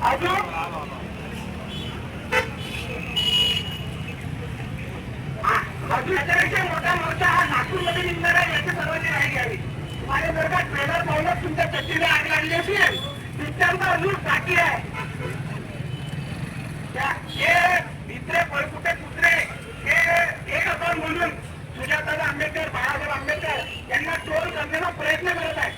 अजून याच्यापेक्षा मोठा मोर्चा हा नागपूरमध्ये निघणार आहे याची सर्वांनी माहिती घ्यावी. माझ्या जर का ट्रेलर पाहूनच तुमच्या चड्डीला आग लागली असेल तिथपर्यंत अजून बाकी आहे. हे भित्रे पळकुटे कुत्रे हे एक आपण म्हणून सुजाताराव आंबेडकर बाळासाहेब आंबेडकर यांना ट्रोल करण्याचा प्रयत्न करत आहे.